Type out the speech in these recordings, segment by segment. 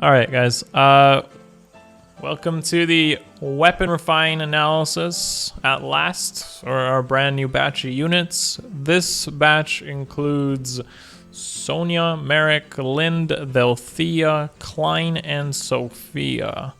Alright guys, welcome to the weapon refine analysis at last, or our brand new batch of units. This batch includes Sonya, Merric, Linde, Delthea, Klein, and Sophia.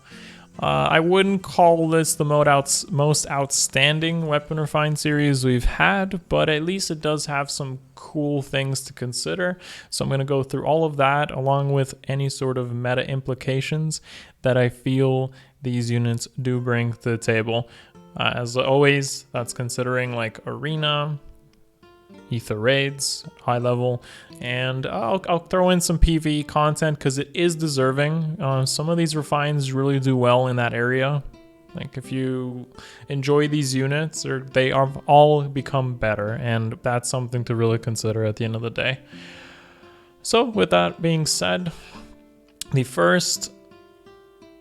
I wouldn't call this the most outstanding weapon refine series we've had, but at least it does have some cool things to consider. So I'm going to go through all of that along with any sort of meta implications that I feel these units do bring to the table. As always, that's considering like arena, ether raids, high level, and I'll throw in some PvE content because it is deserving. Some of these refines really do well in that area. Like if you enjoy these units, or they are all become better, and that's something to really consider at the end of the day. So with that being said, the first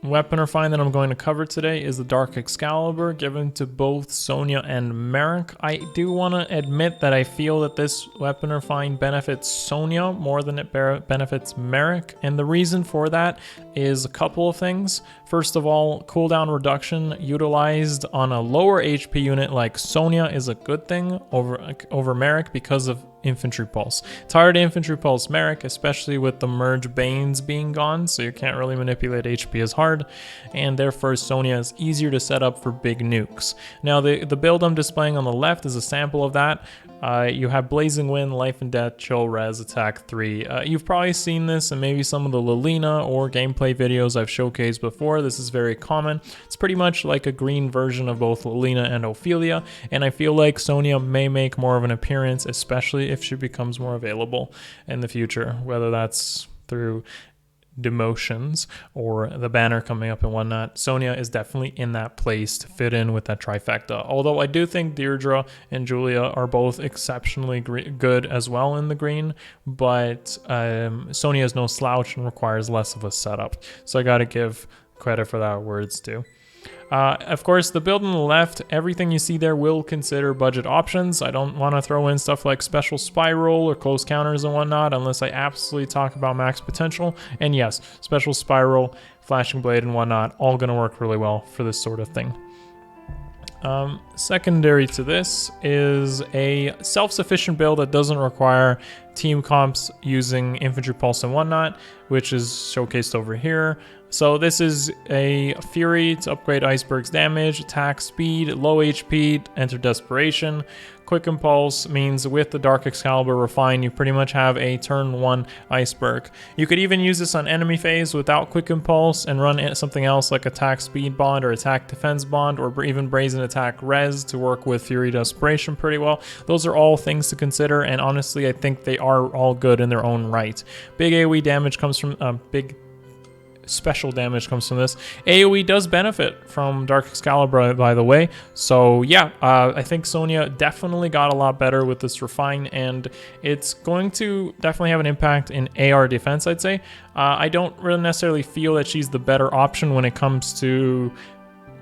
weapon refine that I'm going to cover today is the Dark Excalibur, given to both Sonya and Merric. I do want to admit that I feel that this weapon refine benefits Sonya more than it benefits Merric, and the reason for that is a couple of things. First of all, cooldown reduction utilized on a lower HP unit like Sonya is a good thing over Merric because of Infantry Pulse. It's hard to Infantry Pulse Merric, especially with the Merge Banes being gone, so you can't really manipulate HP as hard, and therefore Sonya is easier to set up for big nukes. Now the build I'm displaying on the left is a sample of that. You have Blazing Wind, Life and Death, Chill Res, Attack 3. You've probably seen this in maybe some of the Lilina or gameplay videos I've showcased before. This is very common. It's pretty much like a green version of both Lilina and Ophelia, and I feel like Sonya may make more of an appearance, especially if she becomes more available in the future, whether that's through demotions or the banner coming up and whatnot. Sonya is definitely in that place to fit in with that trifecta, although I do think Deirdre and Julia are both exceptionally good as well in the green, but Sonya is no slouch and requires less of a setup, so I gotta give credit for that where it's due. Of course, the build on the left, everything you see there will consider budget options. I don't want to throw in stuff like special spiral or close counters and whatnot unless I absolutely talk about max potential. And yes, special spiral, flashing blade and whatnot, all going to work really well for this sort of thing. Secondary to this is a self-sufficient build that doesn't require team comps using infantry pulse and whatnot, which is showcased over here. So this is a Fury to upgrade Iceberg's damage, attack speed, low HP, enter Desperation. Quick Impulse means with the Dark Excalibur Refine, you pretty much have a turn 1 Iceberg. You could even use this on enemy phase without Quick Impulse and run something else like Attack Speed Bond or Attack Defense Bond, or even Brazen Attack Res to work with Fury Desperation pretty well. Those are all things to consider, and honestly I think they are all good in their own right. Big AoE damage comes from special damage comes from this. AoE does benefit from Dark Excalibur, by the way. So yeah, I think Sonya definitely got a lot better with this refine, and it's going to definitely have an impact in AR defense, I'd say. I don't really necessarily feel that she's the better option when it comes to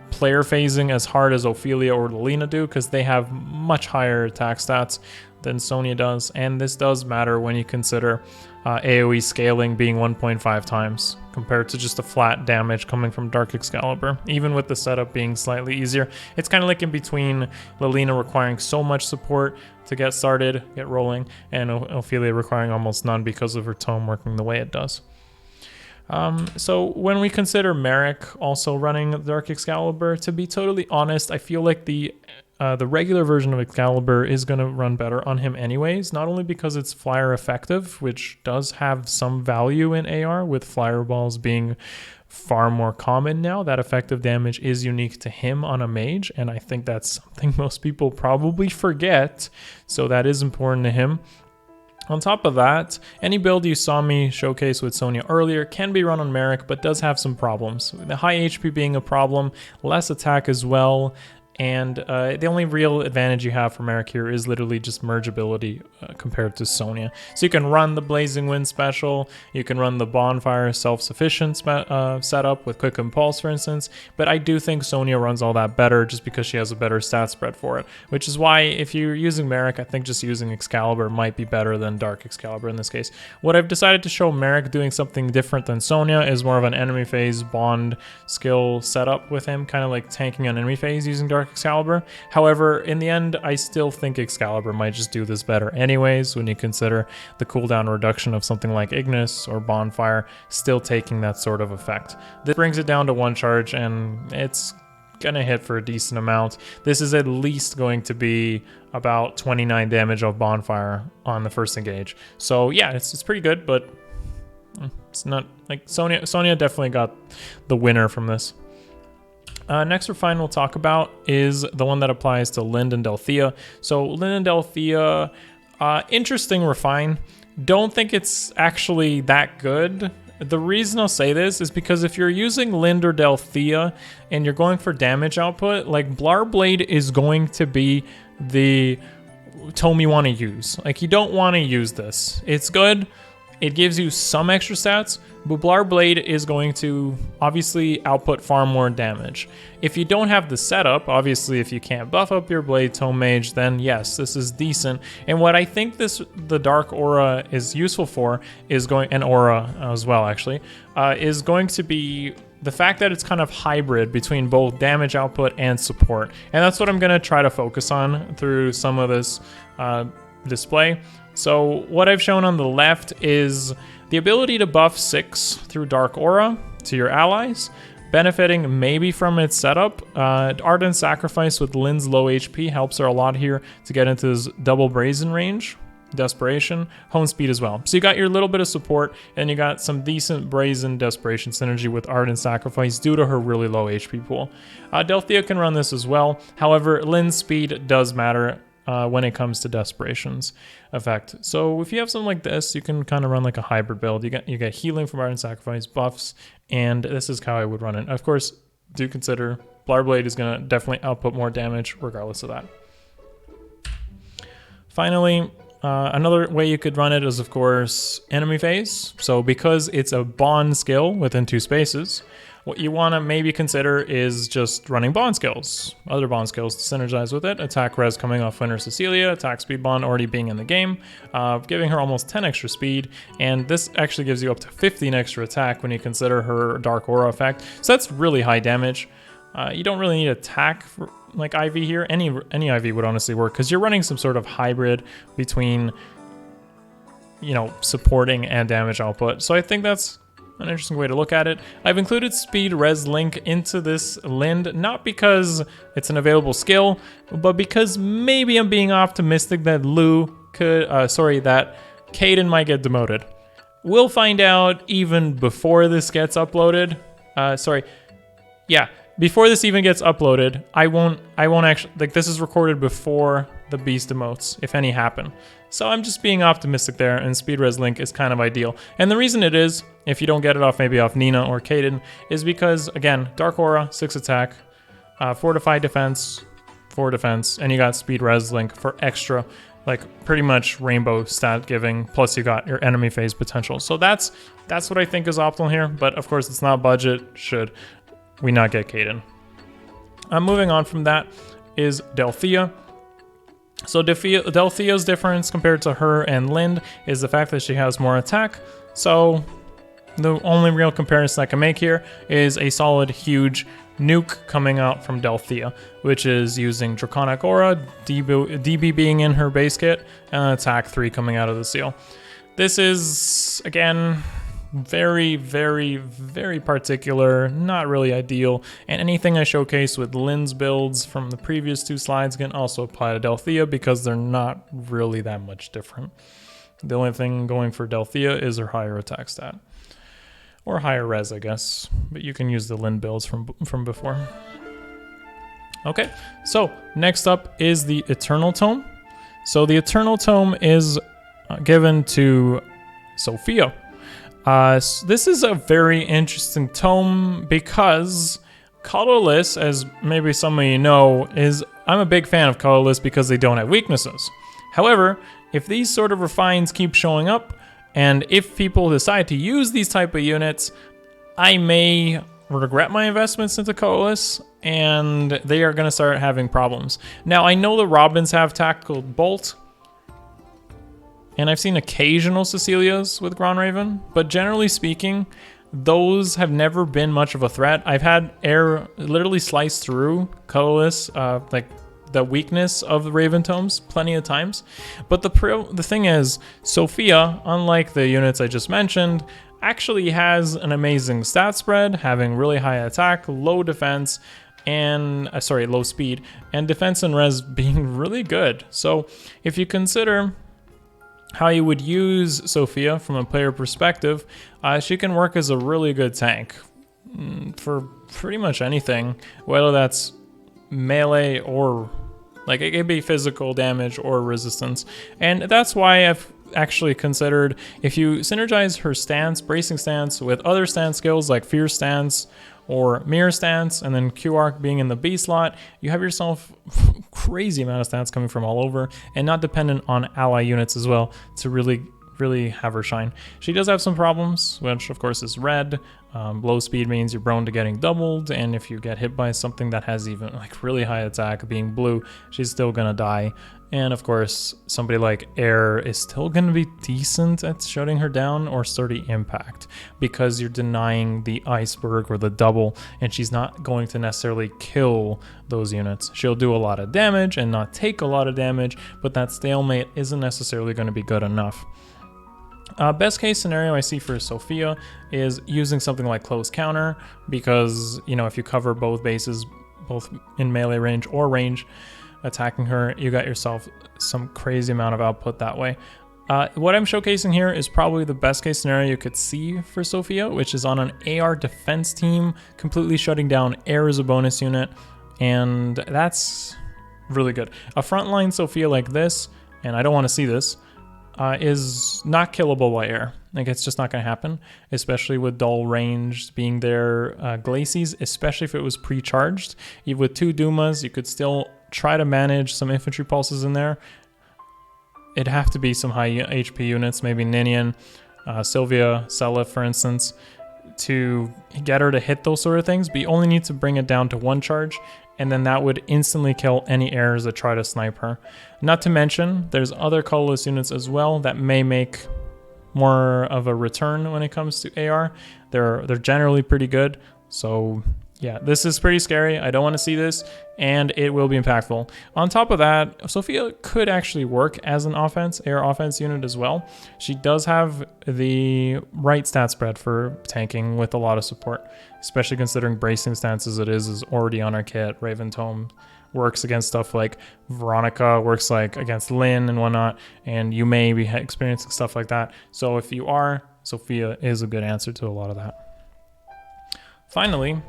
player phasing as hard as Ophelia or Lilina do, because they have much higher attack stats than Sonya does, and this does matter when you consider AoE scaling being 1.5 times compared to just a flat damage coming from Dark Excalibur, even with the setup being slightly easier. It's kind of like in between Lilina requiring so much support to get started, get rolling, and Ophelia requiring almost none because of her tome working the way it does. So when we consider Merric also running Dark Excalibur, to be totally honest, I feel like the regular version of Excalibur is going to run better on him anyways, not only because it's flyer effective, which does have some value in AR, with flyer balls being far more common now. That effective damage is unique to him on a mage, and I think that's something most people probably forget, so that is important to him. On top of that, any build you saw me showcase with Sonya earlier can be run on Merric, but does have some problems. The high HP being a problem, less attack as well, And the only real advantage you have for Merric here is literally just merge ability compared to Sonya. So you can run the Blazing Wind special, you can run the Bonfire self-sufficient setup with Quick Impulse, for instance, but I do think Sonya runs all that better just because she has a better stat spread for it, which is why if you're using Merric, I think just using Excalibur might be better than Dark Excalibur in this case. What I've decided to show Merric doing something different than Sonya is more of an enemy phase bond skill setup with him, kind of like tanking an enemy phase using Dark Excalibur. However, in the end, I still think Excalibur might just do this better anyways when you consider the cooldown reduction of something like Ignis or Bonfire still taking that sort of effect. This brings it down to 1 charge, and it's gonna hit for a decent amount. This is at least going to be about 29 damage of Bonfire on the first engage. So yeah, it's pretty good, but it's not like Sonya definitely got the winner from this. Next refine we'll talk about is the one that applies to Linden Delphia. So Linden Delphia, interesting refine. Don't think it's actually that good. The reason I'll say this is because if you're using Linde or Delphia and you're going for damage output, like Blarblade is going to be the tome you want to use. Like you don't want to use this. It's good. It gives you some extra stats, but Blarblade is going to obviously output far more damage. If you don't have the setup, obviously if you can't buff up your Blade Tome Mage, then yes, this is decent. And what I think the Dark Aura is useful for is and Aura as well actually, is going to be the fact that it's kind of hybrid between both damage output and support. And that's what I'm going to try to focus on through some of this display. So what I've shown on the left is the ability to buff 6 through Dark Aura to your allies, benefiting maybe from its setup. Ardent Sacrifice with Lin's low HP helps her a lot here to get into this double Brazen range. Desperation, Hone Speed as well. So you got your little bit of support, and you got some decent Brazen Desperation synergy with Ardent Sacrifice due to her really low HP pool. Delthea can run this as well. However, Lin's speed does matter when it comes to Desperation's effect. So if you have something like this, you can kind of run like a hybrid build. You get healing from Ardent Sacrifice, buffs, and this is how I would run it. Of course, do consider Blarblade is going to definitely output more damage regardless of that. Finally, another way you could run it is, of course, enemy phase. So because it's a bond skill within 2 spaces, what you want to maybe consider is just running bond skills, other bond skills to synergize with it. Attack res coming off Winter Cecilia, attack speed bond already being in the game, giving her almost 10 extra speed, and this actually gives you up to 15 extra attack when you consider her Dark Aura effect. So that's really high damage. You don't really need attack for, like IV here. Any IV would honestly work because you're running some sort of hybrid between, you know, supporting and damage output. So I think that's an interesting way to look at it. I've included Speed Res Link into this Linde, not because it's an available skill, but because maybe I'm being optimistic that that Caden might get demoted. We'll find out even before this gets uploaded. Before this even gets uploaded, I won't actually, like, this is recorded before the Beast emotes, if any happen. So I'm just being optimistic there, and Speed Res Link is kind of ideal. And the reason it is, if you don't get it off maybe off Nina or Caden, is because, again, Dark Aura, 6 attack, Fortified Defense, 4 defense, and you got Speed Res Link for extra, like, pretty much rainbow stat giving, plus you got your enemy phase potential. So that's what I think is optimal here, but of course it's not budget, should we not get Caden. Moving on from that is Delthea. So Delthea's difference compared to her and Linde is the fact that she has more attack. So the only real comparison I can make here is a solid, huge nuke coming out from Delthea, which is using Draconic Aura, DB being in her base kit, and attack 3 coming out of the seal. This is, again, very, very, very particular, not really ideal, and anything I showcase with Linde's builds from the previous 2 slides can also apply to Delthea because they're not really that much different. The only thing going for Delthea is her higher attack stat. Or higher res, I guess, but you can use the Linde builds from before. Okay, so next up is the Eternal Tome. So the Eternal Tome is given to Sophia. This is a very interesting tome because Colorless, as maybe some of you know, I'm a big fan of colorless because they don't have weaknesses. However, if these sort of refines keep showing up, and if people decide to use these type of units, I may regret my investments into colorless, and they are going to start having problems. Now, I know the Robins have Tactical Bolt, and I've seen occasional Cecilias with Grand Raven, but generally speaking, those have never been much of a threat. I've had air literally slice through colorless, like the weakness of the Raven Tomes plenty of times. But the thing is, Sophia, unlike the units I just mentioned, actually has an amazing stat spread, having really high attack, low defense, and low speed, and defense and res being really good. So if you consider how you would use Sophia from a player perspective, she can work as a really good tank for pretty much anything, whether that's melee or like it could be physical damage or resistance. And that's why I've actually considered, if you synergize her stance, bracing stance, with other stance skills like Fierce Stance or Mirror Stance, and then Q-Arc being in the B slot, you have yourself crazy amount of stats coming from all over, and not dependent on ally units as well to really have her shine. She does have some problems, which of course is red. Low speed means you're prone to getting doubled, and if you get hit by something that has even like really high attack, being blue, she's still gonna die. And of course, somebody like Air is still gonna be decent at shutting her down, or Sturdy Impact, because you're denying the Iceberg or the double, and she's not going to necessarily kill those units. She'll do a lot of damage and not take a lot of damage, but that stalemate isn't necessarily going to be good enough. Best case scenario I see for Sophia is using something like Close Counter, because, you know, if you cover both bases, both in melee range or range, attacking her, you got yourself some crazy amount of output that way. What I'm showcasing here is probably the best case scenario you could see for Sophia, which is on an AR defense team, completely shutting down air as a bonus unit, and that's really good. A frontline Sophia like this, and I don't want to see this, is not killable by air. Like, it's just not going to happen, especially with dull range being there. Glacies, especially if it was pre-charged. Even with 2 Dumas, you could still try to manage some infantry pulses in there. It'd have to be some high HP units, maybe Ninian, Sylvia, Sela, for instance, to get her to hit those sort of things. But you only need to bring it down to 1 charge, and then that would instantly kill any airs that try to snipe her. Not to mention, there's other colorless units as well that may make more of a return when it comes to AR. They're generally pretty good, so yeah, this is pretty scary. I don't want to see this, and it will be impactful. On top of that, Sophia could actually work as an AR offense unit as well. She does have the right stat spread for tanking with a lot of support, especially considering bracing stance as it is already on her kit. Raven Tome works against stuff like Veronica, works like against Linde and whatnot, and you may be experiencing stuff like that. So if you are, Sophia is a good answer to a lot of that. Finally,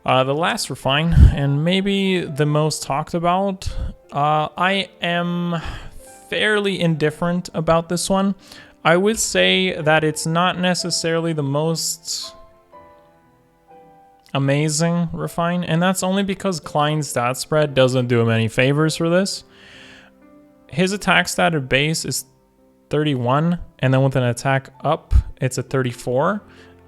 the last refine, and maybe the most talked about, I am fairly indifferent about this one. I would say that it's not necessarily the most amazing refine, and that's only because Klein's stat spread doesn't do him any favors for this. His attack stat at base is 31, and then with an attack up, it's a 34.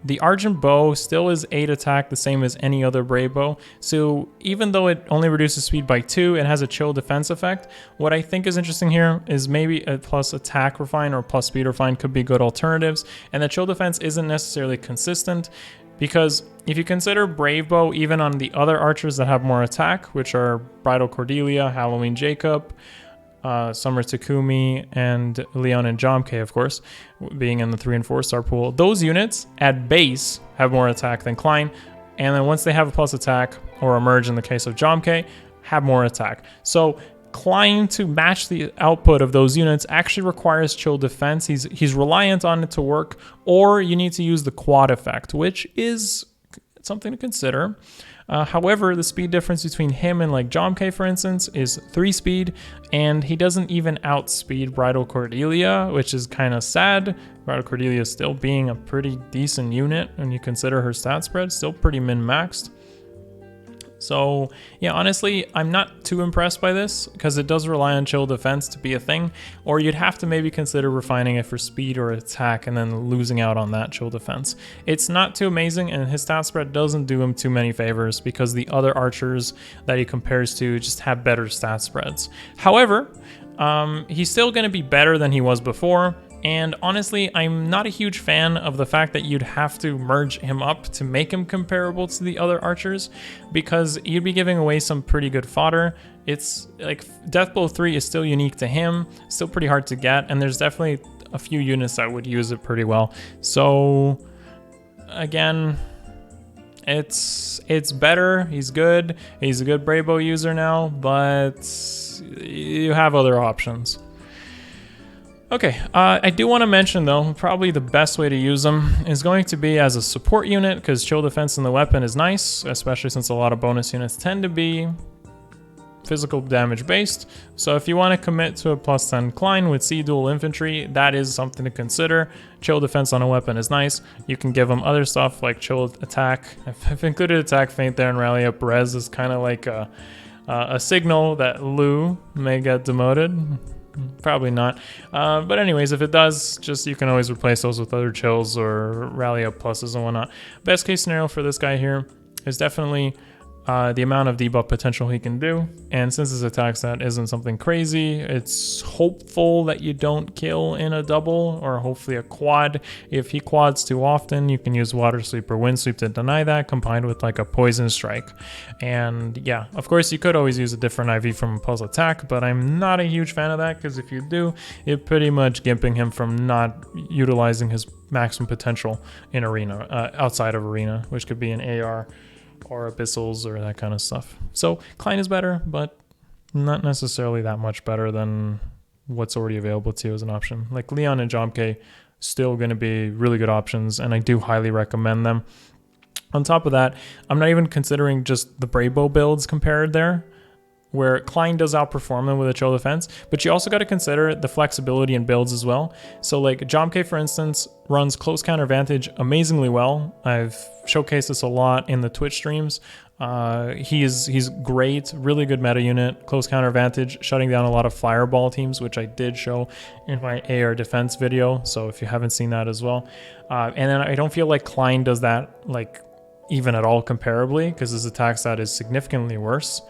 The Argent Bow still is 8 attack, the same as any other Brave Bow. So even though it only reduces speed by 2, it has a chill defense effect. What I think is interesting here is maybe a plus attack refine or plus speed refine could be good alternatives. And the chill defense isn't necessarily consistent, because if you consider Brave Bow, even on the other archers that have more attack, which are Bridal Cordelia, Halloween Jacob, Summer Takumi, and Leon and Jomke, of course, being in the 3 and 4 star pool. Those units at base have more attack than Klein, and then once they have a plus attack, or emerge in the case of Jomke, have more attack. So Klein, to match the output of those units, actually requires chill defense. He's reliant on it to work, or you need to use the quad effect, which is something to consider. However, the speed difference between him and like Jomke, for instance, is 3 speed, and he doesn't even outspeed Bridal Cordelia, which is kind of sad. Bridal Cordelia still being a pretty decent unit when you consider her stat spread, still pretty min-maxed. So yeah, honestly, I'm not too impressed by this because it does rely on chill defense to be a thing, or you'd have to maybe consider refining it for speed or attack and then losing out on that chill defense. It's not too amazing, and his stat spread doesn't do him too many favors because the other archers that he compares to just have better stat spreads. However, he's still going to be better than he was before. And honestly, I'm not a huge fan of the fact that you'd have to merge him up to make him comparable to the other archers, because you'd be giving away some pretty good fodder. It's like Deathblow 3 is still unique to him, still pretty hard to get, and there's definitely a few units that would use it pretty well. So again, it's better. He's good. He's a good Braybo user now, but you have other options. Okay, I do want to mention though, probably the best way to use them is going to be as a support unit, because chill defense in the weapon is nice, especially since a lot of bonus units tend to be physical damage based. So if you want to commit to a +10 Klein with C dual infantry, that is something to consider. Chill defense on a weapon is nice. You can give them other stuff like chill attack. I've included attack, feint there, and rally up res is kind of like a signal that Lou may get demoted. Probably not. But anyways, if it does, just you can always replace those with other chills or rally up pluses and whatnot. Best case scenario for this guy here is definitely the amount of debuff potential he can do. And since his attack stat isn't something crazy, it's hopeful that you don't kill in a double or hopefully a quad. If he quads too often, you can use Water Sweep or Wind Sweep to deny that, combined with like a Poison Strike. And yeah, of course you could always use a different IV from Pulse Attack, but I'm not a huge fan of that, because if you do, you're pretty much gimping him from not utilizing his maximum potential in arena, outside of arena, which could be an AR or abyssals or that kind of stuff. So Klein is better, but not necessarily that much better than what's already available to you as an option. Like Leon and Jomke still going to be really good options, and I do highly recommend them. On top of that, I'm not even considering just the Braybo builds compared there, where Klein does outperform them with a chill defense, but you also got to consider the flexibility in builds as well. So like Jomke, for instance, runs close counter advantage amazingly well. I've showcased this a lot in the Twitch streams. He's great, really good meta unit, close counter advantage, shutting down a lot of fireball teams, which I did show in my AR defense video. So if you haven't seen that as well. And then I don't feel like Klein does that like even at all comparably, because his attack stat is significantly worse.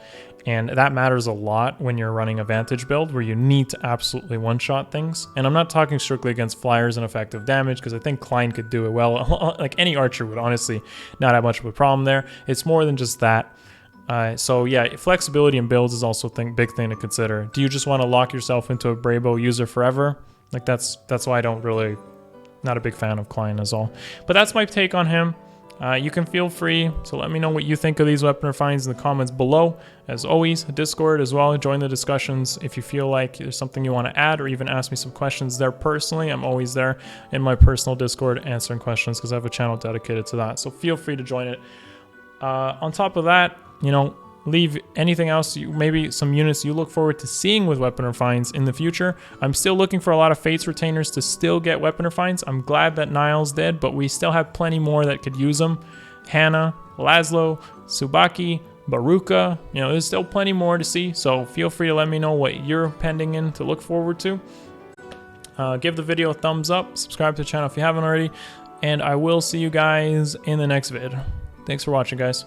And that matters a lot when you're running a Vantage build where you need to absolutely one-shot things. And I'm not talking strictly against flyers and effective damage, because I think Klein could do it well. Like any archer would honestly not have much of a problem there. It's more than just that. So yeah, flexibility in builds is also a big thing to consider. Do you just want to lock yourself into a Braybo user forever? Like that's why I don't really, not a big fan of Klein as all. But that's my take on him. You can feel free to let me know what you think of these weapon refines in the comments below. As always, Discord as well. Join the discussions if you feel like there's something you want to add, or even ask me some questions there personally. I'm always there in my personal Discord answering questions, because I have a channel dedicated to that. So feel free to join it. On top of that, you know, leave anything else, maybe some units you look forward to seeing with weapon refines in the future. I'm still looking for a lot of Fates retainers to still get weapon refines. I'm glad that Niles did, but we still have plenty more that could use them. Hannah, Laszlo, Tsubaki, Baruka, you know, there's still plenty more to see. So feel free to let me know what you're pending in to look forward to. Give the video a thumbs up, subscribe to the channel if you haven't already, and I will see you guys in the next vid. Thanks for watching, guys.